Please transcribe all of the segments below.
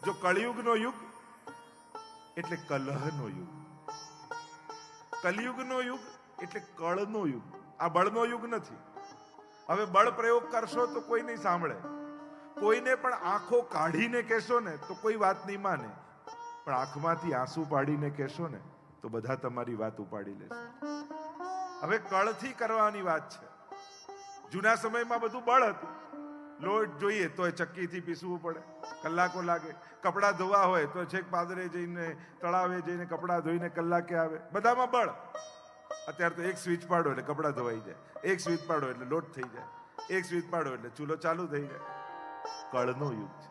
જો કળિયુગનો યુગ એટલે કલહનો યુગ, કલયુગનો યુગ એટલે કળનો યુગ. આ બળનો યુગ નથી. હવે બળ પ્રયોગ કરશો તો કોઈ નહીં સાંભળે, કોઈને પણ આંખો કાઢીને કહેશો ને તો કોઈ વાત નહીં માને, પણ આંખમાંથી આંસુ પાડીને કહેશો ને તો બધા તમારી વાત ઉપાડી લેશે. હવે કળથી કરવાની વાત છે. જૂના સમયમાં બધું બળ હતું. લોટ જોઈએ તો ચક્કીથી પીસવું પડે, કલાકો લાગે. કપડાં ધોવા હોય તો છેક પાદરે જઈને તળાવે જઈને કપડાં ધોઈને કલાકે આવે. બધામાં બળ. અત્યારે તો એક સ્વિચ પાડો એટલે કપડાં ધોવાઈ જાય, એક સ્વિચ પાડો એટલે લોટ થઈ જાય, એક સ્વિચ પાડો એટલે ચૂલો ચાલુ થઈ જાય. કળનો યુગ છે.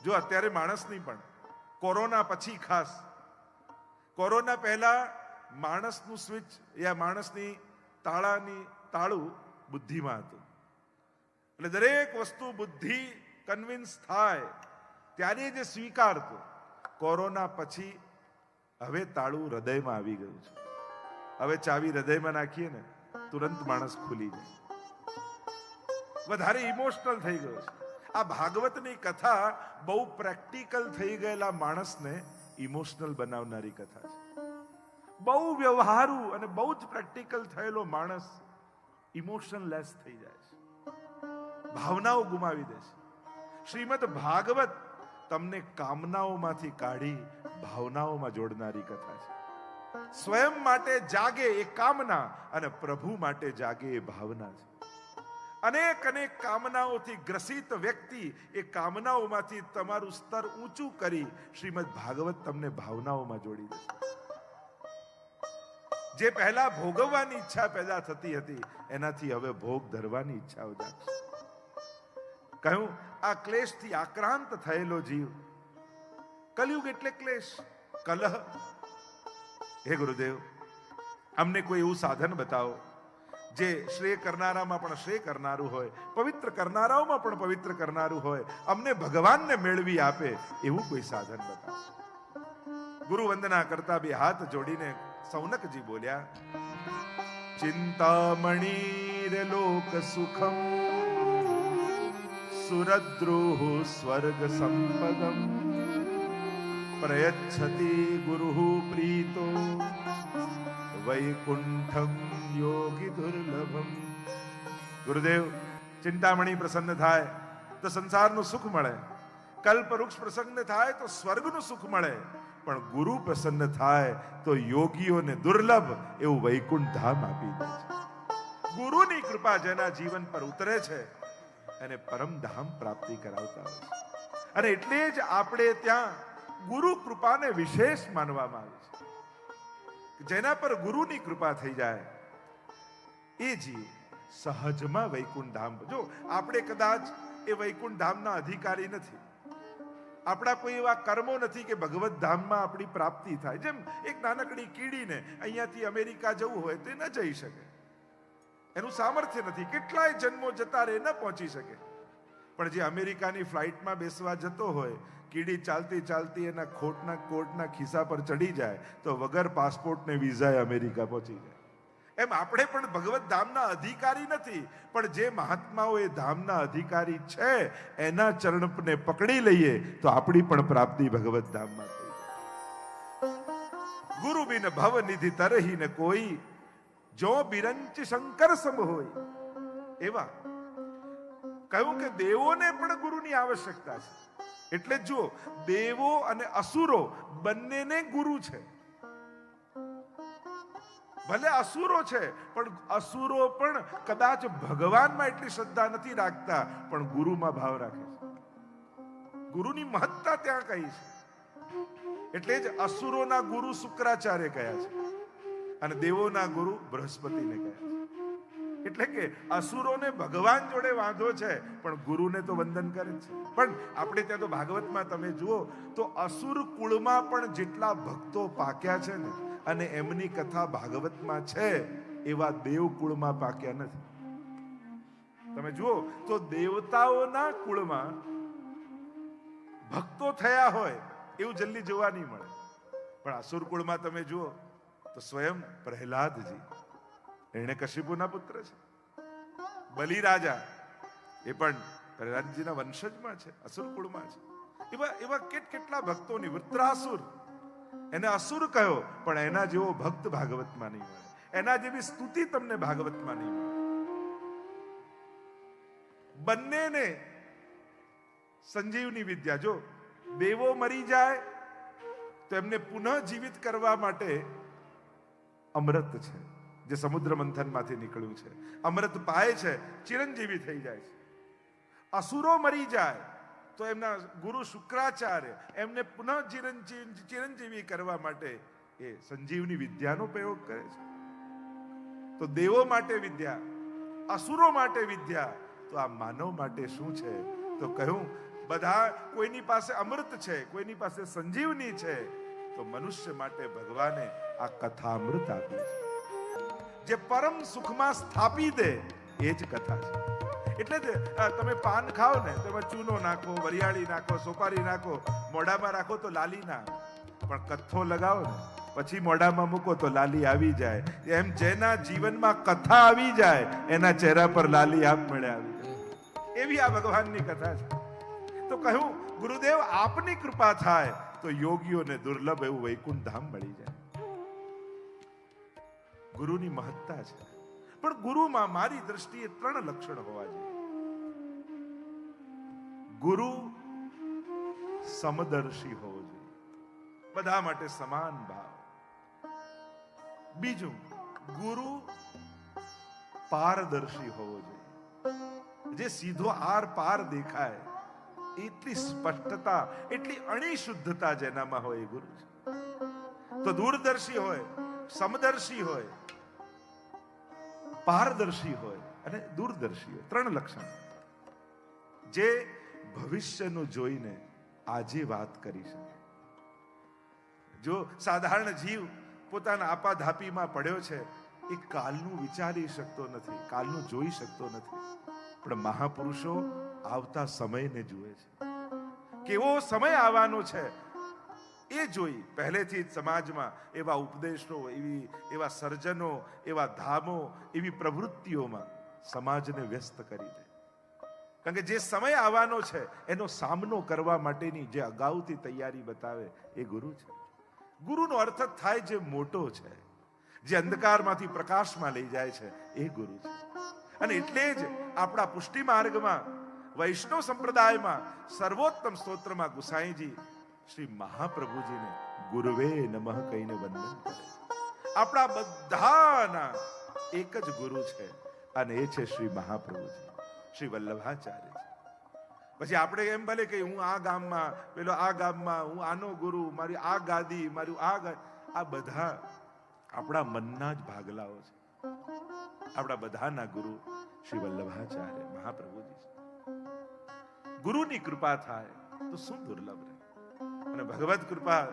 જો અત્યારે માણસની પણ કોરોના પછી ખાસ, કોરોના પહેલા માણસનું સ્વિચ યા માણસની તાળું બુદ્ધિમાં હતું. એટલે દરેક વસ્તુ બુદ્ધિ કન્વિન્સ થાય ત્યારે જે સ્વીકારતો. કોરોના પછી હવે તાળું હૃદયમાં આવી ગયું છે. હવે ચાવી હૃદયમાં નાખીએ ને તુરંત માણસ ખુલી જાય. વધારે ઇમોશનલ થઈ ગયો છે. આ ભાગવતની કથા બહુ પ્રેક્ટિકલ થઈ ગયેલા માણસને ઇમોશનલ બનાવનારી કથા છે. બહુ વ્યવહારુ અને બહુ જ પ્રેક્ટિકલ થયેલો માણસ ઇમોશનલેસ થઈ જાય છે, ભાવનાઓ ગુમાવી દે છે. શ્રીમદ ભાગવત તમને કામનાઓમાંથી કાઢી ભાવનાઓમાં જોડનારી કથા છે. સ્વયં માટે જાગે એ કામના અને પ્રભુ માટે જાગે એ ભાવના છે. અનેક અનેક કામનાઓથી ગ્રસિત વ્યક્તિ એ કામનાઓમાંથી તમારું સ્તર ઊંચું કરી શ્રીમદ ભાગવત તમને ભાવનાઓમાં જોડી દેશે. જે પહેલા ભોગવવાની ઈચ્છા પેદા થતી હતી એનાથી હવે ભોગ ધરવાની ઈચ્છાઓ જાગશે. કહ્યું આ ક્લેશથી આક્રાંત થયેલો જીવ, કલયુગ એટલે ક્લેશ, કલહ. હે ગુરુદેવ, અમને કોઈ એવું સાધન બતાવો જે શ્રેય કરનારામાં પણ શ્રેય કરનારું હોય, પવિત્ર કરનારાઓમાં પણ પવિત્ર કરનારું હોય, અમને ભગવાનને મેળવી આપે એવું કોઈ સાધન બતાવો. ગુરુ વંદના કરતા બે હાથ જોડીને સૌનકજી બોલ્યા, ચિંતામણીર લોક સુખમ સુરદ્રુહ સ્વર્ગ સંપદમ પ્રયચ્છતિ ગુરુ પ્રીતો વૈકુંઠમ યોગી દુર્લભમ. ગુરુદેવ, ચિંતામણી પ્રસન્ન થાય તો સંસારનું સુખ મળે, કલ્પવૃક્ષ પ્રસન્ન થાય તો સ્વર્ગનું સુખ મળે, પણ ગુરુ પ્રસન્ન થાય તો યોગીઓને દુર્લભ એવું વૈકુંઠ ધામ આપી દે છે. ગુરુની કૃપા જેના જીવન પર ઉતરે છે એને પરમધામ પ્રાપ્તિ કરાવતા હોય છે. અને એટલે જ આપણે ત્યાં ગુરુ કૃપાને વિશેષ માનવામાં આવે છે. જેના પર ગુરુની કૃપા થઈ જાય એ જીવ સહજમાં વૈકુંઠ ધામ. જો આપણે કદાચ એ વૈકુંઠ ધામના અધિકારી નથી, આપણા કોઈ એવા કર્મો નથી કે ભગવત ધામમાં આપણી પ્રાપ્તિ થાય. જેમ એક નાનકડી કીડીને અહીંયાથી અમેરિકા જવું હોય તો એ ન જઈ શકે, એનું સામર્થ્ય નથી, કેટલાય જન્મો જતા રહે ન પહોંચી શકે. પણ જે અમેરિકાની ફ્લાઇટમાં બેસવા જતો હોય, કીડી ચાલતી ચાલતી એના કોટના ખિસ્સા પર ચડી જાય તો વગર પાસપોર્ટ ને વિઝાએ અમેરિકા પહોંચી જાય. એમ આપણે પણ ભગવત ધામના અધિકારી નથી, પણ જે મહાત્માઓ એ ધામના અધિકારી છે એના ચરણને પકડી લઈએ તો આપણી પણ પ્રાપ્તિ ભગવત ધામમાં થઈ જાય. ગુરુ બિન ભવ નિધિ તરહી ને કોઈ, જો બિરંચ શંકર સમ હોય. એવા કહ્યું કે દેવોને પણ ગુરુની આવશ્યકતા છે. એટલે જો દેવો અને અસુરો બંનેને ગુરુ છે. ભલે અસુરો છે પણ અસુરો પણ કદાચ ભગવાનમાં એટલી શ્રદ્ધા નથી રાખતા, પણ ગુરુમાં ભાવ રાખે છે. ગુરુની મહત્તા ત્યાં કહી છે. એટલે જ અસુરોના ગુરુ શુક્રાચાર્ય કહ્યા છે અને દેવોના ગુરુ બૃહસ્પતિને કહ્યા છે. એટલે કે અસુરોને ભગવાન જોડે વાંધો છે પણ ગુરુને તો વંદન કરે છે. પણ આપણે ત્યાં તો ભાગવતમાં તમે જુઓ તો અસુર કુળમાં પણ જેટલા ભક્તો પાક્યા છે ને, અને એમની કથા ભાગવતમાં છે, એવા દેવ કુળમાં પાક્યા નથી. તમે જુઓ તો દેવતાઓના કુળમાં ભક્તો થયા હોય એવું જલ્દી જોવા નહીં મળે. પણ અસુર કુળમાં તમે જુઓ તો સ્વયં પ્રહલાદજી હિરણ્યકશિપુના પુત્ર છે. બલિરાજા એ પણ પ્રહલાદજીના વંશજમાં છે, અસુર કુળમાં છે. એવા કેટલા ભક્તોની. વૃત્રાસુર, એને અસુર કહ્યો, પણ એના જેવો ભક્ત ભાગવતમાં નહીં મળે. એના જેવી સ્તુતિ તમને ભાગવતમાં નહીં મળે. બંનેને સંજીવની વિદ્યા. જો દેવો મરી જાય તો એમને પુનઃ જીવિત કરવા માટે અમૃત છે, જે સમુદ્ર મંથનમાંથી નીકળ્યું છે. અમૃત પાય છે, ચિરંજીવી થઈ જાય છે. અસુરો મરી જાય તો એમના ગુરુ શુક્રાચાર્ય એમને પુનઃ ચિરંજીવી કરવા માટે એ સંજીવની વિદ્યાનો પ્રયોગ કરે છે. તો દેવો માટે વિદ્યા, અસુરો માટે વિદ્યા, તો આ માનવ માટે શું છે? તો કહ્યું, બધા કોઈની પાસે અમૃત છે, કોઈની પાસે સંજીવની છે, તો મનુષ્ય માટે ભગવાને આ કથામૃત આપ્યું છે, જે પરમ સુખમાં સ્થાપી દે એ જ કથા છે. એટલે જ તમે પાન ખાઓ ને તો એમાં ચૂનો નાખો, વરિયાળી નાખો, સોપારી નાખો, મોઢામાં રાખો તો લાલી ના, પણ કથ્થો લગાવો ને પછી મોઢામાં મૂકો તો લાલી આવી જાય. એમ જેના જીવનમાં કથા આવી જાય એના ચહેરા પર લાલી આપમેળે આવી જાય. એવી આ ભગવાનની કથા છે. તો કહ્યું, ગુરુદેવ આપની કૃપા થાય તો યોગીઓને દુર્લભ એવું વૈકુંઠ ધામ મળી જાય. ગુરુની મહત્તા છે. પણ ગુરુમાં મારી દ્રષ્ટિએ 3 લક્ષણ હોવા જોઈએ. ગુરુ સમદર્શી હોવો જોઈએ, બધા માટે સમાન ભાવ. બીજું, ગુરુ પારદર્શી હોવો જોઈએ, જે સીધો આર પાર દેખાય, એટલી સ્પષ્ટતા, એટલી અણી શુદ્ધતા જેનામાં હોય એ ગુરુ છે. તો દૂરદર્શી હોય, સમદર્શી હોય, પારદર્શી હોય અને દૂરદર્શી હોય. 3 લક્ષણ, જે ભવિષ્યનું જોઈને આજે વાત કરી શકે. જો સાધારણ જીવ પોતાના આપાધાપીમાં પડ્યો છે, એ કાલનું વિચારી શકતો નથી, કાલનું જોઈ શકતો નથી. પણ મહાપુરુષો આવતા સમયને જુએ છે, કેવો સમય આવવાનો છે એ જોઈ પહેલેથી જ સમાજમાં એવા ઉપદેશો, એવા સર્જનો, એવા ધામો, એવી પ્રવૃત્તિઓમાં સમાજને વ્યસ્ત કરી દે. કારણ કે જે સમય આવવાનો છે એનો સામનો કરવા માટેની જે અગાઉથી તૈયારી બતાવે એ ગુરુ છે. ગુરુનો અર્થ જ થાય જે મોટો છે, જે અંધકારમાંથી પ્રકાશમાં લઈ જાય છે, એ ગુરુ છે. અને એટલે જ આપણા પુષ્ટિ માર્ગમાં, વૈષ્ણવ સંપ્રદાયમાં સર્વોત્તમ સ્તોત્રમાં ગુસાઈજી શ્રી મહાપ્રભુજીને ગુરુવે નમઃ કહીને વંદન કરે. આપણા બધાના એક જ ગુરુ છે અને એ છે શ્રી મહાપ્રભુજી, શ્રી વલ્લભાચાર્ય છે. પછી આપણે એમ ભલે કે હું આ ગામમાં, પેલો આ ગામમાં, હું આનો ગુરુ, મારી આ ગાદી, મારું આ બધા આપણા મનના જ ભાગલાઓ છે. આપણા બધાના ગુરુ શ્રી વલ્લભાચાર્ય મહાપ્રભુજી છે. ગુરુની કૃપા થાય તો શું દુર્લભ રહે. અને ભગવત કૃપા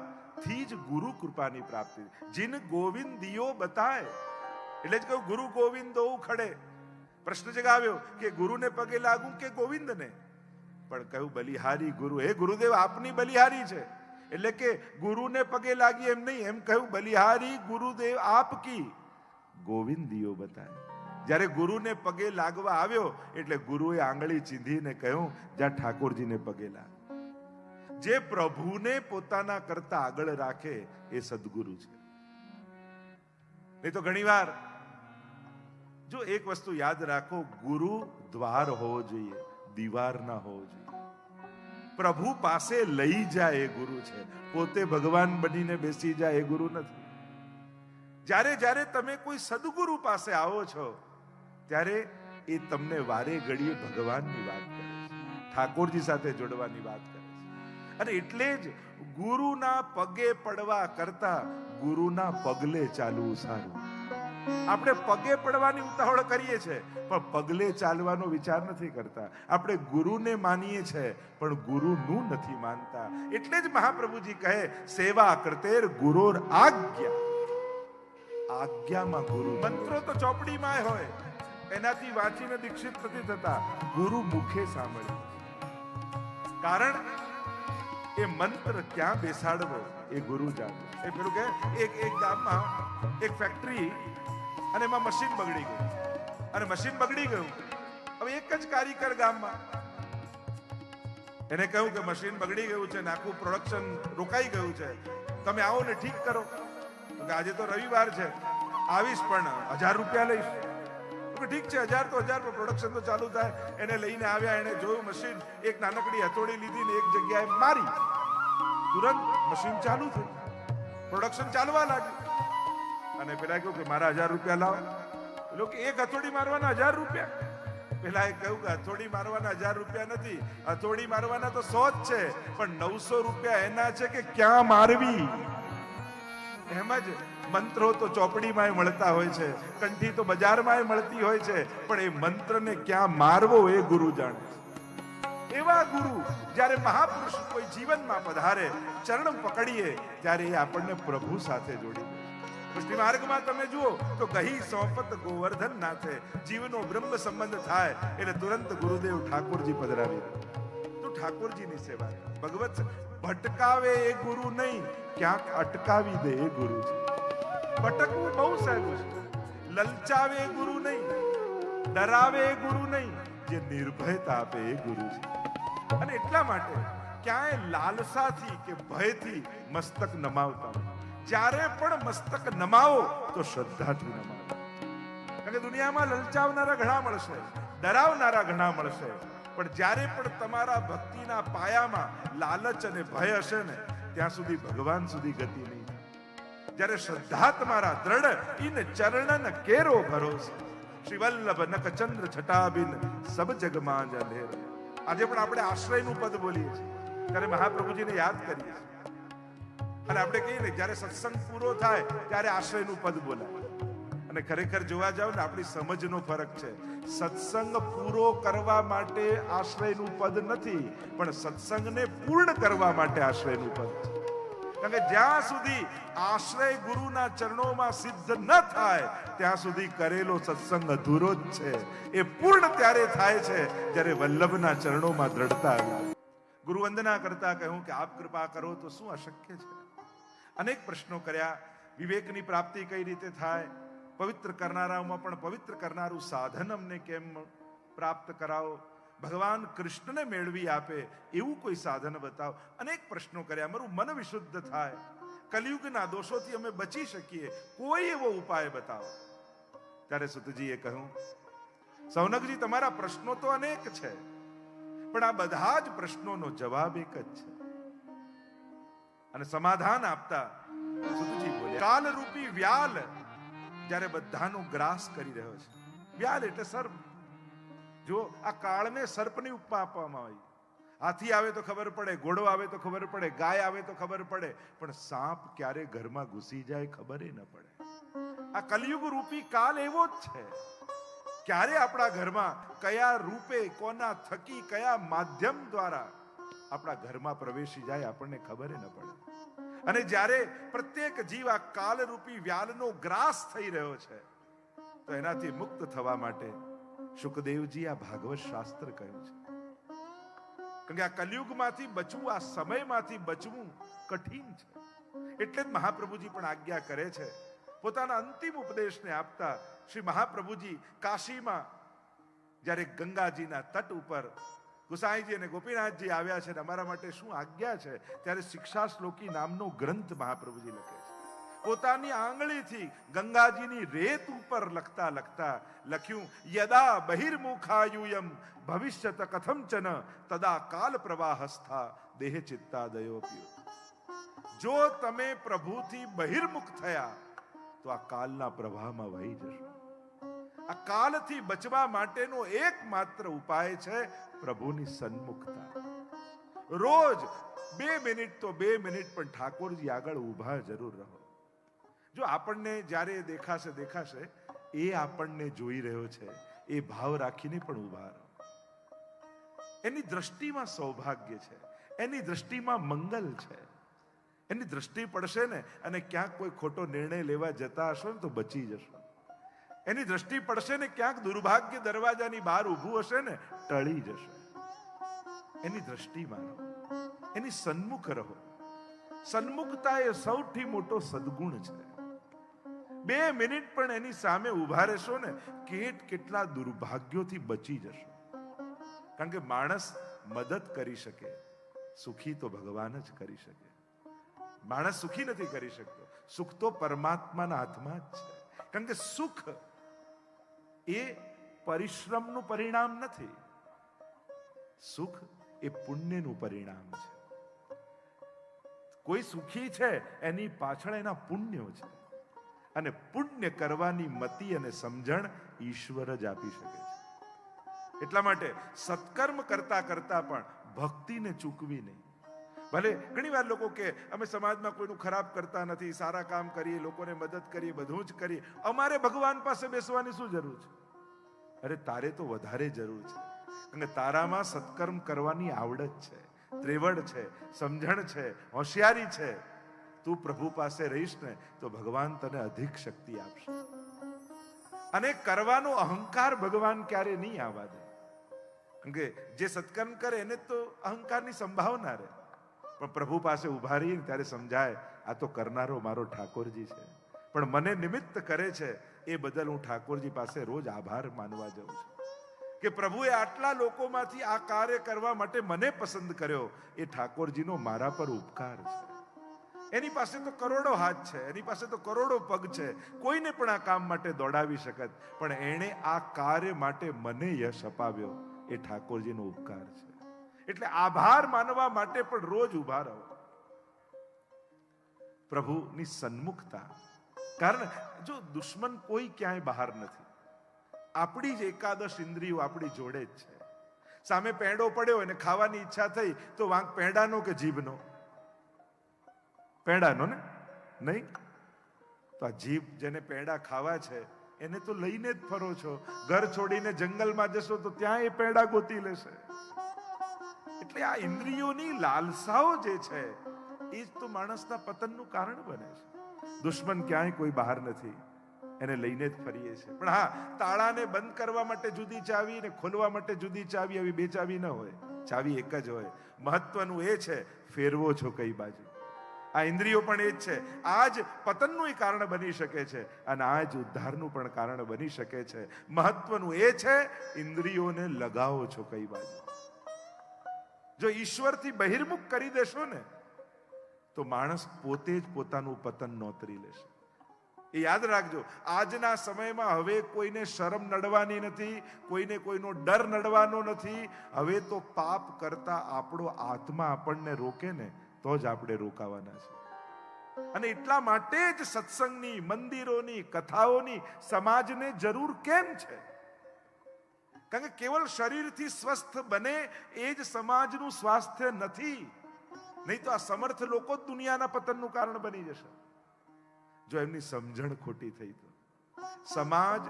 થી જ ગુરુ કૃપાની પ્રાપ્તિ. જીન ગોવિંદિયો બતાય, એટલે જ કહ્યું ગુરુ ગોવિંદો ખડે. પ્રશ્ન જગાવ્યો કે ગુરુને પગે લાગું કે ગોવિંદને? પણ કહ્યું બલિહારી ગુરુ. હે ગુરુદેવ, આપની બલિહારી છે. એટલે કે ગુરુને પગે લાગી એમ નહીં, એમ કહ્યું બલિહારી ગુરુદેવ આપકી ગોવિંદિયો બતાય. જ્યારે ગુરુને પગે લાગવા આવ્યો એટલે ગુરુએ આંગળી ચીંધીને કહ્યું, જા ઠાકોરજીને પગે લાગ. જે પ્રભુને પોતાના કરતા આગળ રાખે એ સદગુરુ છે. નહીં તો ઘણીવાર જો એક વસ્તુ યાદ રાખો, ગુરુ દ્વાર હોવો જોઈએ, દીવાર ના હોવો જોઈએ. પ્રભુ પાસે લઈ જાય એ ગુરુ છે, પોતે ભગવાન બનીને બેસી જાય એ ગુરુ નથી. જ્યારે જ્યારે તમે કોઈ સદગુરુ પાસે આવો છો ત્યારે એ તમને વારે ઘડીએ ભગવાનની વાત કરે છે, ઠાકોરજી સાથે જોડવાની વાત કરે છે. અને એટલે જ ગુરુના પગે પડવા કરતા ગુરુના પગલે ચાલવું સારું. આપણે પગે પડવાની ઉતાવળ કરીએ છીએ પણ પગલે ચાલવાનો વિચાર નથી કરતા. આપણે ગુરુને માનીએ છીએ પણ ગુરુનું નથી માનતા. એટલે જ મહાપ્રભુજી કહે, સેવા કરતેર ગુરોર આજ્ઞા. આજ્ઞામાં ગુરુ. મંત્રો તો ચોપડીમાં હોય, એનાથી વાંચીને દીક્ષિત નથી થતા, ગુરુ મુખે સાંભળે. કારણ એ મંત્ર ક્યાં બેસાડવો એ ગુરુ જાણે. એ પેલું કે એક ગામમાં એક ફેક્ટરી, અને એમાં મશીન બગડી ગયું. અને મશીન બગડી ગયું, હવે એક જ કારીગર ગામમાં, એને કહ્યું કે મશીન બગડી ગયું છે ને આખું પ્રોડક્શન રોકાઈ ગયું છે, તમે આવો ને ઠીક કરો. તો કે આજે તો રવિવાર છે, આવીશ પણ 1000 રૂપિયા લઈશ. તો ઠીક છે, 1000 તો 1000, પણ પ્રોડક્શન તો ચાલુ થાય. એને લઈને આવ્યા, એને જોયું મશીન, એક નાનકડી હથોડી લીધી ને એક જગ્યાએ મારી, તુરંત મશીન ચાલુ થયું, પ્રોડક્શન ચાલવા લાગ્યું. અને પેલા કહ્યું કે મારા 1000 રૂપિયા લાવો. પેલો કે એક હથોડી મારવાના 1000 રૂપિયા? પેલા એ કહ્યું કે હથોડી મારવાના 1000 રૂપિયા નથી, હથોડી મારવાના તો 100 જ છે, પણ 900 રૂપિયા એના છે કે ક્યાં મારવી. એમ જ મંત્રો તો ચોપડીમાં મળતા હોય છે, કંઠી તો બજારમાં મળતી હોય છે, પણ એ મંત્રને ક્યાં મારવો એ ગુરુ જાણે. એવા ગુરુ જ્યારે મહાપુરુષ કોઈ જીવનમાં પધારે, ચરણ પકડીએ, ત્યારે એ આપણને પ્રભુ સાથે જોડી દે. પુષ્ટિ માર્ગમાં તમે જુઓ તો ગહી સોંપત ગોવર્ધન નાથે, જીવનો બ્રહ્મ સંબંધ થાય એટલે તુરંત ગુરુદેવ ઠાકોરજી પધરાવી. તો ઠાકોરજીની સેવા ભગવત ભટકાવે એ ગુરુ નહીં, ક્યાંક અટકાવી દે એ ગુરુ છે. ભટકવું બહુ સહેલું છે, લલચાવે એ ગુરુ નહીં, ડરાવે એ ગુરુ નહીં, જે નિર્ભયતા આપે એ ગુરુ છે. અને એટલા માટે ક્યાંય લાલસાથી કે ભયથી મસ્તક નમાવતા હોય. જ્યારે પણ મસ્તક નમાવો તો શ્રદ્ધાથી નમાવો. કારણ કે દુનિયામાં લલચાવનારા ઘણા મળશે, ડરાવનારા ઘણા મળશે, પણ જ્યારે પણ તમારા ભક્તિના પાયામાં લાલચ અને ભય હશે ને, ત્યાં સુધી ભગવાન સુધી ગતિ નહીં. જ્યારે શ્રદ્ધા તમારા દ્રઢ, ઇન ચરણન કેરો ભરોસે, શ્રી વલ્લભ નખચંદ્ર છટાબિન સબ જગમાં જલેર. આજે પણ આપણે આશ્રયનું પદ બોલીએ છીએ, ત્યારે મહાપ્રભુજીને યાદ કરીએ છીએ. અને આપણે કહીએ ને, જ્યારે સત્સંગ પૂરો થાય ત્યારે આશ્રયનું પદ બોલાય. અને ખરેખર જોવા જાવ ને, આપણી સમજનો ફરક છે. સત્સંગ પૂરો કરવા માટે આશ્રયનું પદ નથી, પણ સત્સંગને પૂર્ણ કરવા માટે આશ્રયનું પદ છે. કારણ કે જ્યાં સુધી આશ્રય ગુરુના ચરણોમાં સિદ્ધ ન થાય, ત્યાં સુધી કરેલો સત્સંગ અધૂરો જ છે. એ પૂર્ણ ત્યારે થાય છે જ્યારે વલ્લભના ચરણોમાં દ્રઢતા આવી. ગુરુ વંદના કરતા કહ્યું કે આપ કૃપા કરો તો શું અશક્ય છે. અનેક પ્રશ્નો કર્યા. વિવેકની પ્રાપ્તિ કઈ રીતે થાય, પવિત્ર કરનારાઓમાં પણ પવિત્ર કરનારું સાધન અમને કેમ પ્રાપ્ત કરાવો, ભગવાન કૃષ્ણને મેળવી આપે એવું કોઈ સાધન બતાવો. અનેક પ્રશ્નો કર્યા. અમારું મન વિશુદ્ધ થાય, કલિયુગના દોષોથી અમે બચી શકીએ, કોઈ એવો ઉપાય બતાવો. ત્યારે સુતજીએ કહ્યું, સૌનકજી, તમારા પ્રશ્નો તો અનેક છે, પણ આ બધા જ પ્રશ્નોનો જવાબ એક જ છે. અને સમાધાન આપતા સુતજી બોલ્યા, કાલરૂપી વ્યાલ જ્યારે બધાનો ગ્રાસ કરી રહ્યો છે. વ્યાલ એટલે સર્પ. જો આ કાળને સર્પની ઉપમા આપવામાં આવી. હાથી આવે તો ખબર પડે, ઘોડો આવે તો ખબર પડે, ગાય આવે તો ખબર પડે, પણ સાપ ક્યારે ઘરમાં ઘૂસી જાય ખબર ન પડે. આ કલિયુગ રૂપી કાલ એવો જ છે. ક્યારે આપણા ઘરમાં કયા રૂપે, કોના થકી, કયા માધ્યમ દ્વારા આપણા ઘરમાં પ્રવેશી જાય આપણને ખબર ન પડે. અને જ્યારે પ્રત્યેક જીવ આ કાલરૂપી વ્યાલનો ગ્રાસ થઈ રહ્યો છે, તો એનાથી મુક્ત થવા માટે શુકદેવજી આ ભાગવત શાસ્ત્ર કહ્યું છે. કારણ કે આ કલિયુગમાંથી બચવું, આ સમયમાંથી બચવું કઠિન છે. એટલે જ મહાપ્રભુજી પણ આજ્ઞા કરે છે. પોતાના અંતિમ ઉપદેશને આપતા શ્રી મહાપ્રભુજી કાશીમાં જ્યારે ગંગાજીના તટ ઉપર ગુસાઈજી અને ગોપીનાથજી આવ્યા છે, અમારા માટે શું આજ્ઞા છે, ત્યારે શિક્ષા શ્લોકી નામનો ગ્રંથ મહાપ્રભુજી લખે છે. પોતાની આંગળીથી ગંગાજીની રેત ઉપર લખતા લખતા લખ્યું, યદા બહિર્મુખાયુયમ ભવિષ્યત કથમચન તદા કાલ પ્રવાહસ્થા દેહ ચિત્તાદયોપ્યો. જો તમે પ્રભુથી બહિર્મુખ થયા તો આ કાલના પ્રવાહમાં વહી જશો. આ કાલથી બચવા માટેનો એકમાત્ર ઉપાય છે પ્રભુની સન્મુખતા. રોજ 2 મિનિટ તો 2 મિનિટ પણ ઠાકોરજી આગળ ઊભા જરૂર રહો. જો આપણને જ્યારે દેખાશે એ આપણને જોઈ રહ્યો છે, એ ભાવ રાખીને પણ ઊભા રહો. એની દ્રષ્ટિમાં સૌભાગ્ય છે, એની દ્રષ્ટિમાં મંગલ છે. એની દ્રષ્ટિ પડશે ને, અને ક્યાંક કોઈ ખોટો નિર્ણય લેવા જતા હશો ને તો બચી જશો. એની દ્રષ્ટિ પડશે ને, ક્યાંક દુર્ભાગ્ય દરવાજાની બહાર ઊભું હશે ને, ટળી જશે. એની દ્રષ્ટિમાં રહો, એની સન્મુખ રહો. સન્મુખતા એ સૌથી મોટો સદગુણ છે. 2 મિનિટ પણ એની સામે ઊભા રહેશો ને, કેટલા દુર્ભાગ્યોથી બચી જશો. કારણ કે માણસ મદદ કરી શકે, સુખી તો ભગવાન જ કરી શકે. માણસ સુખી નથી કરી શકતો. સુખ તો પરમાત્માના હાથમાં જ છે. કારણ કે સુખ એ પરિશ્રમનું પરિણામ નથી. સુખ એ પુણ્યનું પરિણામ છે. કોઈ સુખી છે એની પાછળ એના પુણ્યો છે, અને પુણ્ય કરવાની મતિ અને સમજણ ઈશ્વર જ આપી શકે છે. એટલા માટે સત્કર્મ કરતા કરતા પણ ભક્તિને ચૂકવી નહીં. ભલે ઘણી વાર લોકો કે અમે સમાજમાં કોઈનું ખરાબ કરતા નથી, સારા કામ કરીએ, લોકોને મદદ કરીએ, બધું જ કરીએ, અમારે ભગવાન પાસે બેસવાની શું જરૂર છે? અરે તારે તો વધારે જરૂર છે. અને તારામાં સત્કર્મ કરવાની આવડત છે, ત્રેવડ છે, સમજણ છે, હોશિયારી છે. તું પ્રભુ પાસે રહીશ ને તો ભગવાન તને અધિક શક્તિ આપશે. અને કરવાનો અહંકાર ભગવાન ક્યારે નહીં આવવા દે. કારણ કે જે સત્કર્મ કરે એને તો અહંકારની સંભાવના રહે. પણ પ્રભુ પાસે ઉભા રહીને ત્યારે સમજાય આ તો કરનારો મારો ઠાકોરજી છે, પણ મને નિમિત્ત કરે છે, એ બદલ હું ઠાકોરજી પાસે રોજ આભાર માનવા જાઉં છું કે પ્રભુએ આટલા લોકોમાંથી આ કાર્ય કરવા માટે મને પસંદ કર્યો. એ ઠાકોરજીનો મારા પર ઉપકાર છે. એની પાસે તો કરોડો હાથ છે, એની પાસે તો કરોડો પગ છે, કોઈને પણ આ કામ માટે દોડાવી શકત, પણ એણે આ કાર્ય માટે મને યશ અપાવ્યો. એ ઠાકોરજીનો ઉપકાર છે. એટલે આભાર માનવા માટે પણ રોજ ઉભા રહો પ્રભુની સન્મુખતા. કારણ જો દુશ્મન કોઈ ક્યાંય બહાર નથી, આપણી જ એકાદશ ઇન્દ્રિયો આપણી જોડે જ છે. સામે પેંડો પડ્યો અને ખાવાની ઈચ્છા થઈ તો વાંક પેંડાનો કે જીભનો? પેંડાનો ને, નહીં? તો આ જીભ જેને પેંડા ખાવા છે એને તો લઈને જ ફરો છો. ઘર છોડીને જંગલમાં જશો તો ત્યાં એ પેંડા ગોતી લેશે. એટલે આ ઇન્દ્રિયોની લાલસાઓ જે છે એ જ તો માણસના પતનનું કારણ બને છે. દુશ્મન ક્યાંય કોઈ બહાર નથી, એને લઈને જ ફરીએ છે. પણ હા, તાળાને બંધ કરવા માટે જુદી ચાવી ને ખોલવા માટે જુદી ચાવી, આવી બે ચાવી ન હોય, ચાવી એક જ હોય. મહત્વનું એ છે ફેરવો છો કઈ બાજુ. આ ઇન્દ્રિયો પણ એ જ છે. આ જ પતનનું કારણ બની શકે છે અને આ જ ઉદ્ધારનું પણ કારણ બની શકે છે. મહત્વનું એ છે ઇન્દ્રિયોને લગાવો છો કઈ બાજુ. જો ઈશ્વરથી બહિર્મુખ કરી દેશો ને તો માણસ પોતે જ પોતાનું પતન નોતરી લેશે. એ યાદ રાખજો, આજના સમયમાં હવે કોઈને શરમ નડવાની નથી, કોઈને કોઈનો ડર નડવાનો નથી. હવે તો પાપ કરતા આપણો આત્મા આપણને રોકે ને તો જ આપણે રોકાવાના છે. અને એટલા માટે જ સત્સંગની, મંદિરોની, કથાઓની સમાજને જરૂર કેમ છે? કારણ કે કેવલ શરીરથી સ્વસ્થ બને એ જ સમાજનું સ્વાસ્થ્ય નથી. નહીં તો આ સમર્થ લોકો જ દુનિયાના પતનનું કારણ બની જશે જો એમની સમજણ ખોટી થઈ તો. સમાજ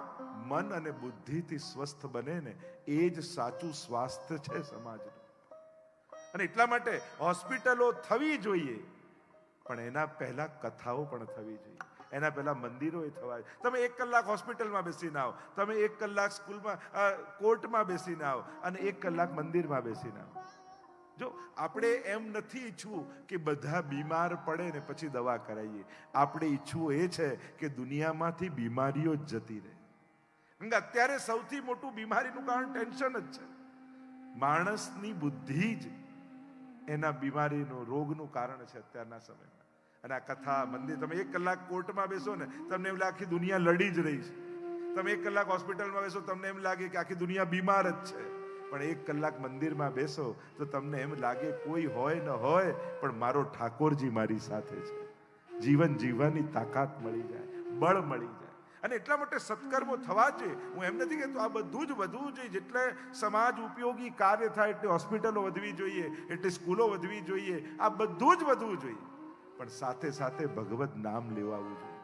મન અને બુદ્ધિથી સ્વસ્થ બને ને એ જ સાચું સ્વાસ્થ્ય છે સમાજનું. અને એટલા માટે હોસ્પિટલો થવી જોઈએ, પણ એના પહેલા કથાઓ પણ થવી જોઈએ, એના પહેલા મંદિરો થવા. તમે 1 કલાક હોસ્પિટલમાં બેસીને આવો, તમે 1 કલાક સ્કૂલમાં કોર્ટમાં બેસીને આવો અને 1 કલાક મંદિરમાં બેસીને આવો. જો આપણે એમ નથી ઈચ્છવું કે બધા બીમાર પડે ને પછી દવા કરાવીએ. આપણે ઈચ્છવું એ છે કે દુનિયામાંથી બીમારીઓ જ જતી રહે. કારણ કે અત્યારે સૌથી મોટું બીમારીનું કારણ ટેન્શન જ છે. માણસની બુદ્ધિ જ એના બીમારીનું, રોગનું કારણ છે અત્યારના સમયમાં. અને આ કથા, મંદિર, તમે 1 કલાક કોર્ટમાં બેસો ને તમને એમ લાગે આખી દુનિયા લડી જ રહી છે. તમે 1 કલાક હોસ્પિટલમાં બેસો તમને એમ લાગે કે આખી દુનિયા બીમાર જ છે. પણ 1 કલાક મંદિરમાં બેસો તો તમને એમ લાગે કોઈ હોય ન હોય પણ મારો ઠાકોરજી મારી સાથે છે. જીવન જીવવાની તાકાત મળી જાય, બળ મળી જાય. અને એટલા માટે સત્કર્મો થવા જોઈએ. હું એમ નથી કહેતો આ બધું જ વધવું જોઈએ. જેટલે સમાજ ઉપયોગી કાર્ય થાય એટલે હોસ્પિટલો વધવી જોઈએ, એટલે સ્કૂલો વધવી જોઈએ, આ બધું જ વધવું જોઈએ. પણ સાથે સાથે ભગવત નામ લેવાવું જોઈએ.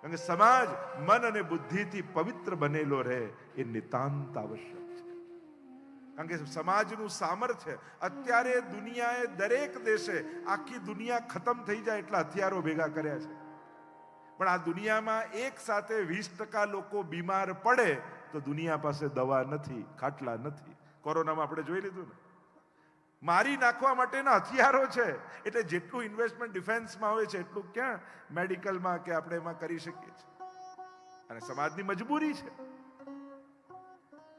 કારણ કે સમાજ મન અને બુદ્ધિથી પવિત્ર બનેલો રહે એ નિતાંત આવશ્યક છે. કારણ કે સમાજનું સામર્થ્ય અત્યારે દુનિયાએ, દરેક દેશે, આખી દુનિયા ખતમ થઈ જાય એટલા હથિયારો ભેગા કર્યા છે. પણ આ દુનિયામાં એક સાથે 20% લોકો બીમાર પડે તો દુનિયા પાસે દવા નથી, ખાટલા નથી. કોરોનામાં આપણે જોઈ લીધું ને, મારી નાખવા માટેના હથિયારો છે. એટલે જેટલું ઇન્વેસ્ટમેન્ટ ડિફેન્સમાં હોય છે એટલું ક્યાં મેડિકલમાં કે આપણે એમાં કરી શકીએ છીએ. અને સમાજની મજબૂરી છે.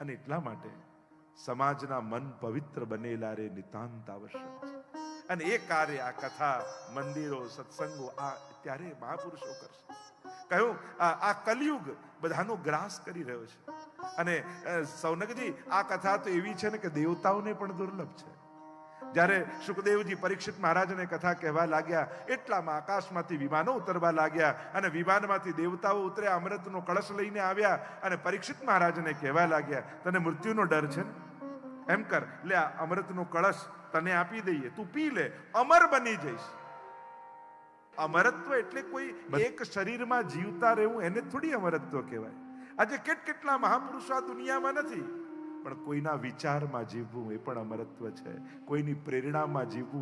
અને એટલા માટે સમાજના મન પવિત્ર બનેલા રે નિતાંત આવશ્યક છે. અને એ કાર્ય આ કથા, મંદિરો, સત્સંગો આ ત્યારે મહાપુરુષો કરશે. કહ્યું આ કલયુગ બધાનો ગ્રાસ કરી રહ્યો છે. અને સૌનકજી, આ કથા તો એવી છે ને કે દેવતાઓને પણ દુર્લભ છે. જ્યારે સુખદેવજી પરીક્ષિત મહારાજને કથા કહેવા લાગ્યા, એટલામાં આકાશમાંથી વિમાનો ઉતરવા લાગ્યા અને વિમાનમાંથી દેવતાઓ ઉતર્યા, અમૃતનો કળશ લઈને આવ્યા અને પરીક્ષિત મહારાજને કહેવા લાગ્યા, તને મૃત્યુનો ડર છે ને? એમ કર, લે આ અમૃતનો કળશ તને આપી દઈએ, તું પી લે, અમર બની જઈશ. અમરત્વ એટલે કોઈ એક શરીરમાં જીવતા રહેવું, એને થોડી અમરત્વ કહેવાય. આજે કેટલા મહાપુરુષો આ દુનિયામાં નથી, પણ કોઈના વિચારમાં જીવવું એ પણ અમરત્વ છે. કોઈની પ્રેરણામાં જીવવું.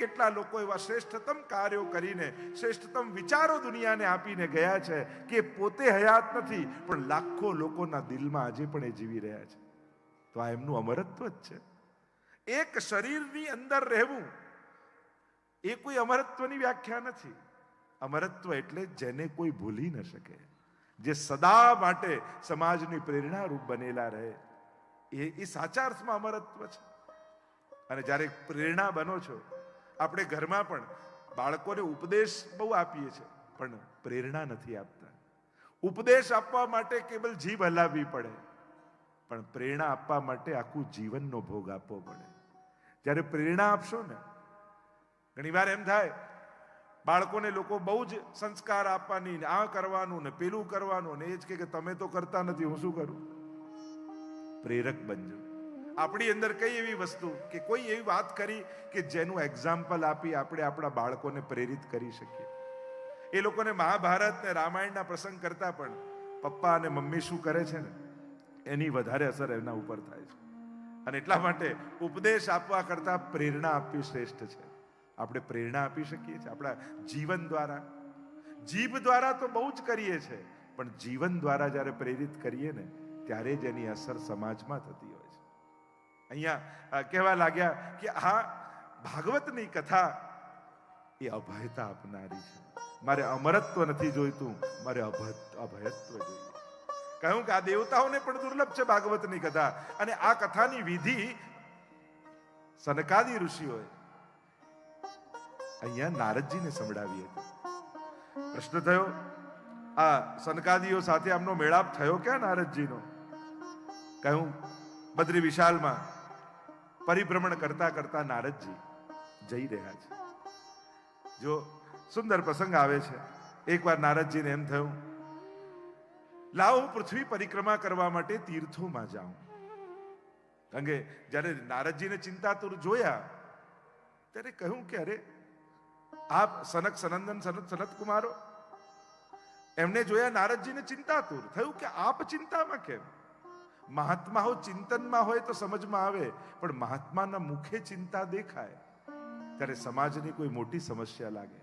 કેટલા લોકો એવા શ્રેષ્ઠતમ કાર્યો કરીને, શ્રેષ્ઠતમ વિચારો દુનિયાને આપીને ગયા છે કે પોતે હયાત નથી, પણ લાખો લોકોના દિલમાં આજે પણ એ જીવી રહ્યા છે. તો આ એમનું અમરત્વ જ છે. એક શરીરની અંદર રહેવું એ કોઈ અમરત્વની વ્યાખ્યા નથી. અમરત્વ એટલે જેને કોઈ ભૂલી ન શકે, જે સદા માટે સમાજની પ્રેરણારૂપ બનેલા રહે, એ સાચા અર્થમાં અમરત્વ છે. અને જ્યારે પ્રેરણા બનો છો, આપણે ઘરમાં પણ બાળકોને ઉપદેશ બહુ આપીએ છીએ, પણ પ્રેરણા નથી આપતા. ઉપદેશ આપવા માટે કેવલ જીભ હલાવવી પડે, પણ પ્રેરણા આપવા માટે આખું જીવનનો ભોગ આપવો પડે. જ્યારે પ્રેરણા આપશો ને, ઘણી વાર એમ થાય બાળકોને લોકો બહુ જ સંસ્કાર આપવાની, આ કરવાનું ને પેલું કરવાનું, ને એ જ કે તમે તો કરતા નથી, હું શું કરું? પ્રેરક બનજો. આપણી અંદર કઈ એવી વસ્તુ કે કોઈ એવી વાત કરી કે જેનું એક્ઝામ્પલ આપી આપણે આપણા બાળકોને પ્રેરિત કરી શકીએ. એ લોકોને મહાભારત ને રામાયણના પ્રસંગ કરતા પણ પપ્પા અને મમ્મી શું કરે છે ને, એની વધારે અસર એના ઉપર થાય છે. અને એટલા માટે ઉપદેશ આપવા કરતા પ્રેરણા આપવી શ્રેષ્ઠ છે. આપણે પ્રેરણા આપી શકીએ છીએ આપણા જીવન દ્વારા. જીભ દ્વારા તો બહુ જ કરીએ છીએ, પણ જીવન દ્વારા જ્યારે પ્રેરિત કરીએ ને, ત્યારે જ એની અસર સમાજમાં થતી હોય છે. અહીંયા કહેવા લાગ્યા કે આ ભાગવતની કથા એ અભયતા આપનારી છે. મારે અમરત્વ નથી જોઈતું, મારે અભયત્વ જોઈએ. કહ્યું કે આ દેવતાઓને પણ દુર્લભ છે ભાગવતની કથા. અને આ કથાની વિધિ સનકાદી ઋષિઓએ અહીંયા નારદજીને સંભળાવી હતી. પ્રશ્ન થયો, આ સનકાદીઓ સાથે આમનો મેળાપ થયો ક્યાં નારદજીનો? કહ્યું બદ્રી વિશાલમાં પરિભ્રમણ કરતા કરતા નારદજી જઈ રહ્યા છે. જો સુંદર પ્રસંગ આવે છે. એકવાર નારદજીને એમ થયું, લાવ હું પૃથ્વી પરિક્રમા કરવા માટે તીર્થોમાં જાઉં. કારણ કે જ્યારે નારદજીને ચિંતાતુર જોયા ત્યારે કહ્યું કે અરે આપ સનક સનંદન સનત કુમારો, એમને જોયા નારદજીને ચિંતાતુર. થયું કે આપ ચિંતામાં કેમ? મહાત્મા હો ચિંતનમાં હોય તો સમજમાં આવે, પણ મહાત્માના મુખે ચિંતા દેખાય ત્યારે સમાજની કોઈ મોટી સમસ્યા લાગે.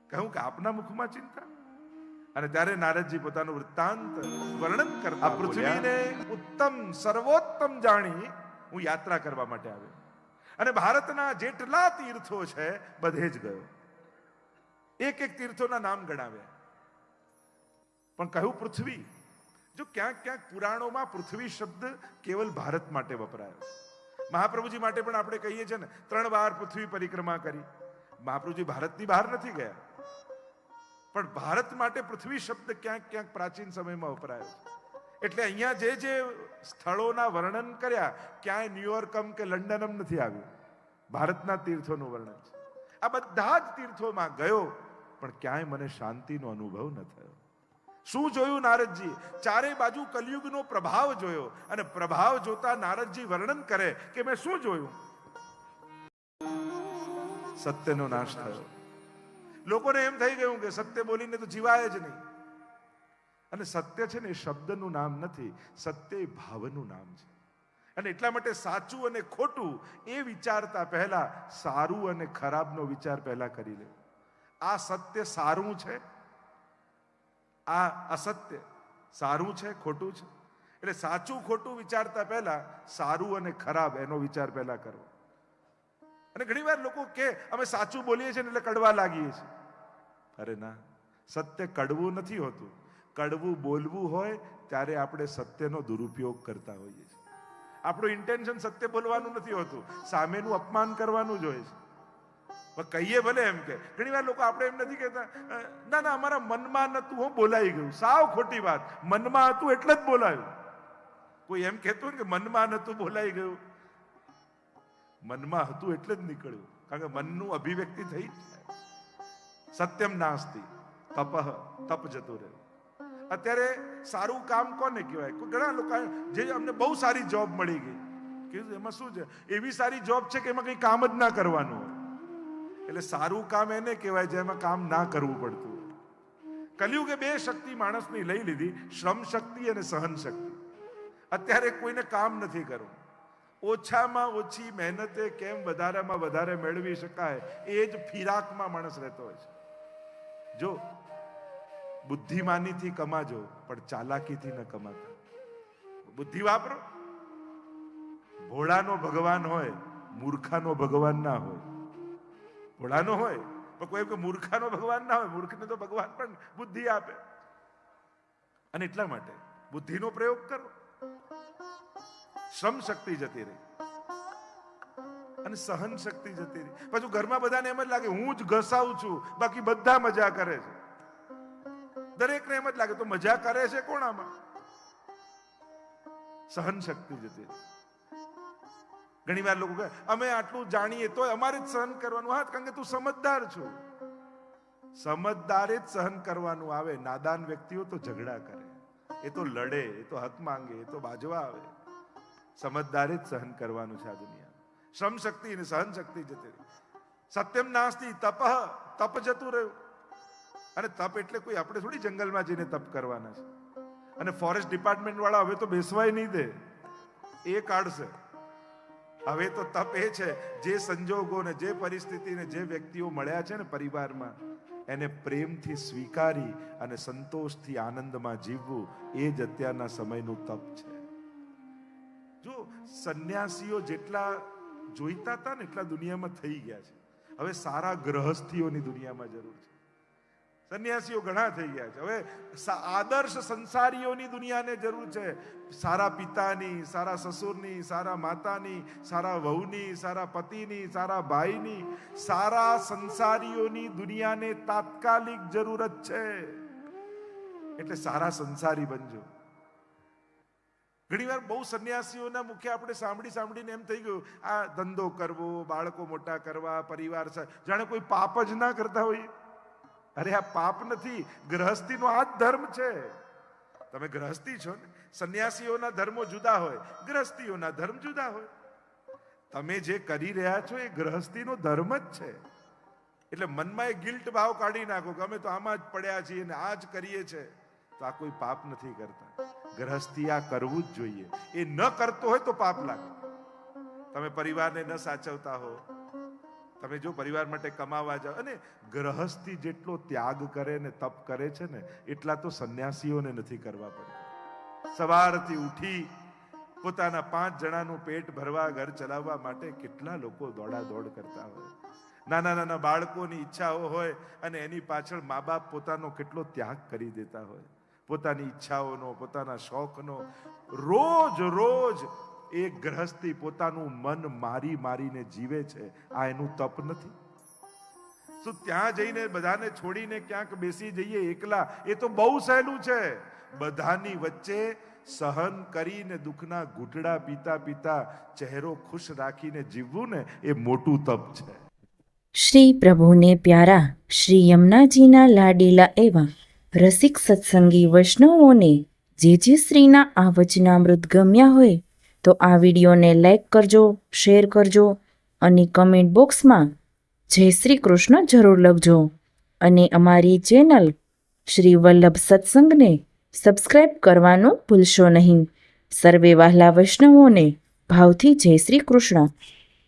કહ્યું કે આપના મુખમાં ચિંતા? અને ત્યારે નારદજી પોતાનું વૃત્તાંત વર્ણન કરતા, આ પૃથ્વીને ઉત્તમ સર્વોત્તમ જાણી હું યાત્રા કરવા માટે આવ્યો અને ભારતના જેટલા તીર્થો છે બધે જ ગયો. એક એક તીર્થોના નામ ગણાવ્યા, પણ કહ્યું પૃથ્વી. જો ક્યાંક ક્યાંક પુરાણોમાં પૃથ્વી શબ્દ કેવલ ભારત માટે વપરાયો છે. મહાપ્રભુજી માટે પણ આપણે કહીએ છીએ ને 3 વાર પૃથ્વી પરિક્રમા કરી. મહાપ્રભુજી ભારતની બહાર નથી ગયા, પણ ભારત માટે પૃથ્વી શબ્દ ક્યાંક ક્યાંક પ્રાચીન સમયમાં વપરાયો છે. એટલે અહીંયા જે સ્થળોના વર્ણન કર્યા, ક્યાંય ન્યુયોર્કમ કે લંડનમ નથી આવ્યું, ભારતના તીર્થોનું વર્ણન છે. આ બધા જ તીર્થોમાં ગયો, પણ ક્યાંય મને શાંતિનો અનુભવ ન થયો. શું જોયું નારદજી? ચારે બાજુ કલયુગનો પ્રભાવ જોયો, અને પ્રભાવ જોતા નારદજી વર્ણન કરે કે મેં શું જોયું? સત્યનો નાશ થયો. લોકોને એમ થઈ ગયું કે સત્ય બોલીને તો જીવાય જ નહીં. અને સત્ય છે ને એ શબ્દનું નામ નથી, સત્ય એ ભાવનું નામ છે. અને એટલા માટે સાચું અને ખોટું એ વિચારતા પહેલા સારું અને ખરાબનો વિચાર પહેલા કરી લે. આ સત્ય સારું છે, આ અસત્ય સારું છે ખોટું છે. એટલે સાચું ખોટું વિચારતા પહેલા સારું અને ખરાબ એનો વિચાર પહેલા કરો. અને ઘણી વાર લોકો કે અમે સાચું બોલીએ છીએ એટલે કડવા લાગીએ છીએ. અરે ના, સત્ય કડવું નથી હોતું. કડવું બોલવું હોય ત્યારે આપણે સત્યનો દુરુપયોગ કરતા હોઈએ છીએ. આપણું ઇન્ટેન્શન સત્ય બોલવાનું નથી હોતું, સામેનું અપમાન કરવાનું જ હોય છે. પણ કહીએ ભલે એમ કે ઘણી વાર લોકો આપણે એમ નથી કહેતા, ના ના અમારા મનમાં નતું, હું બોલાઈ ગયું. સાવ ખોટી વાત. મનમાં હતું એટલે જ બોલાયું. કોઈ એમ કહેતું કે મનમાં નતું બોલાઈ ગયું, મનમાં હતું એટલે જ નીકળ્યું. કારણ કે મનનું અભિવ્યક્તિ થઈ જ જાય. સત્યમ નાસ્તિ તપઃ, તપ જતું રહ્યું. અત્યારે સારું કામ કોને કહેવાય? ઘણા લોકો જે અમને બહુ સારી જોબ મળી ગઈ, કીધું એમાં શું છે? એવી સારી જોબ છે કે એમાં કંઈ કામ જ ના કરવાનું હોય. એટલે સારું કામ એને કહેવાય જેમાં કામ ના કરવું પડતું હોય. કલયુગે બે શક્તિ માણસની લઈ લીધી, શ્રમ શક્તિ અને સહન શક્તિ. અત્યારે કોઈને કામ નથી કરવું. ઓછામાં ઓછી મહેનતે કેમ વધારેમાં વધારે મેળવી શકાય એ જ ફિરાકમાં માણસ રહેતો હોય છે. જો બુદ્ધિમાનીથી કમાજો પણ ચાલાકીથી ન કમાતા. બુદ્ધિ વાપરો. ભોળાનો ભગવાન હોય, મૂર્ખાનો ભગવાન ના હોય. ભોળાનો હોય પણ કોઈ મૂર્ખાનો ભગવાન ના હોય. મૂર્ખને તો ભગવાન પણ બુદ્ધિ આપે. અને એટલા માટે બુદ્ધિનો પ્રયોગ કરો. શ્રમ શક્તિ જતી રહી અને સહન શક્તિ જતી રહી. પછી ઘરમાં બધાને એમ જ લાગે હું જ ઘસાવું છું, બાકી બધા મજા કરે છે. દરેકને એમ જ લાગે તો મજા કરે છે કોણ આમાં? સહન શક્તિ જતી રહી. ઘણી વાર લોકો કહે અમે આટલું જાણીએ તો અમારે જ સહન કરવાનું. હા, કારણ કે તું સમજદાર છું. સમજદારે જ સહન કરવાનું આવે. નાદાન વ્યક્તિઓ તો ઝઘડા કરે, એ તો લડે, એ તો હક માંગે, એ તો બાજવા આવે. સમજદારે જ સહન કરવાનું છે આ દુનિયામાં. શ્રમ શક્તિ અને સહન શક્તિ જતી રહી. સત્યમ નાસ્તિ તપઃ, તપ જતું રહ્યું. અને તપ એટલે કોઈ આપણે થોડી જંગલમાં જઈને તપ કરવાના છે. અને ફોરેસ્ટ ડિપાર્ટમેન્ટ વાળા હવે તો બેસવાય નહીં દે, એ કાઢશે. હવે તો તપ એ છે જે સંજોગોને, જે પરિસ્થિતિને, જે વ્યક્તિઓ મળ્યા છે ને પરિવારમાં, એને પ્રેમથી સ્વીકારી અને સંતોષથી આનંદમાં જીવવું, એ જ અત્યારના સમયનું તપ છે. જો સંન્યાસીઓ જેટલા જોઈતા હતા ને એટલા દુનિયામાં થઈ ગયા છે. હવે સારા ગ્રહસ્થીઓની દુનિયામાં જરૂર છે. સંન્યાસીઓ ઘણા થઈ ગયા છે. હવે આદર્શ સંસારીઓની દુનિયાને જરૂર છે. સારા પિતાની, સારા સસુરની, સારા માતાની, સારા વહુની, સારા પતિની, સારા ભાઈની, સારા સંસારીઓની દુનિયાને તાત્કાલિક જરૂરત છે. એટલે સારા સંસારી બનજો. ઘણી વાર બહુ સંન્યાસીઓના મુખે આપણે સાંભળીને એમ થઈ ગયું આ ધંધો કરવો, બાળકો મોટા કરવા, પરિવાર જાણે કોઈ પાપ જ ના કરતા હોય. અરે આ પાપ નથી, ગ્રહસ્થીનો આ જ ધર્મ છે. તમે ગ્રહસ્થી છો ને, સંન્યાસીઓના ધર્મો જુદા હોય, ગ્રહસ્થીઓના ધર્મ જુદા હોય. તમે જે કરી રહ્યા છો એ ગ્રહસ્થીનો ધર્મ જ છે. એટલે મનમાં એ ગિલ્ટ ભાવ કાઢી નાખો કે અમે તો આમાં જ પડ્યા છીએ ને આ જ કરીએ છીએ, તો આ કોઈ પાપ નથી કરતા. ગ્રહસ્થી આ કરવું જ જોઈએ. એ ન કરતો હોય તો પાપ લાગે. તમે પરિવારને ન સાચવતા હો, તમે જો પરિવાર માટે કમાવા જાઓ, અને ગ્રહસ્થી જેટલો ત્યાગ કરે ને તપ કરે છે ને એટલા તો સંન્યાસીઓને નથી કરવા પડતા. સવારથી ઉઠી પોતાના 5 જણાનું પેટ ભરવા, ઘર ચલાવવા માટે કેટલા લોકો દોડાદોડ કરતા હોય. નાના નાના બાળકોની ઈચ્છાઓ હોય અને એની પાછળ મા બાપ પોતાનો કેટલો ત્યાગ કરી દેતા હોય. પોતાની ઈચ્છાઓનો, પોતાના શોખનો. રોજ એક ગ્રહસ્થી પોતાનું મન મારીને જીવે છે. આ એનું તપ નથી? શું ત્યાં જઈને બધાને છોડીને ક્યાંક બેસી જઈએ એકલા, એ તો બહુ સહેલું છે. બધાની વચ્ચે સહન કરીને દુઃખના ઘૂંટડા પીતા ચહેરો ખુશ રાખીને જીવવું ને, એ મોટું તપ છે. શ્રી પ્રભુને પ્યારા શ્રી યમુનાજીના લાડીલા એવા રસિક સત્સંગી વૈષ્ણવોને જે શ્રીના આ વચનામૃત ગમ્યા હોય તો આ વિડીયોને લાઈક કરજો, શેર કરજો અને કમેન્ટ બોક્સમાં જય શ્રી કૃષ્ણ જરૂર લખજો. અને અમારી ચેનલ શ્રી વલ્લભ સત્સંગને સબસ્ક્રાઈબ કરવાનું ભૂલશો નહીં. સર્વે વહાલા વૈષ્ણવોને ભાવથી જય શ્રી કૃષ્ણ.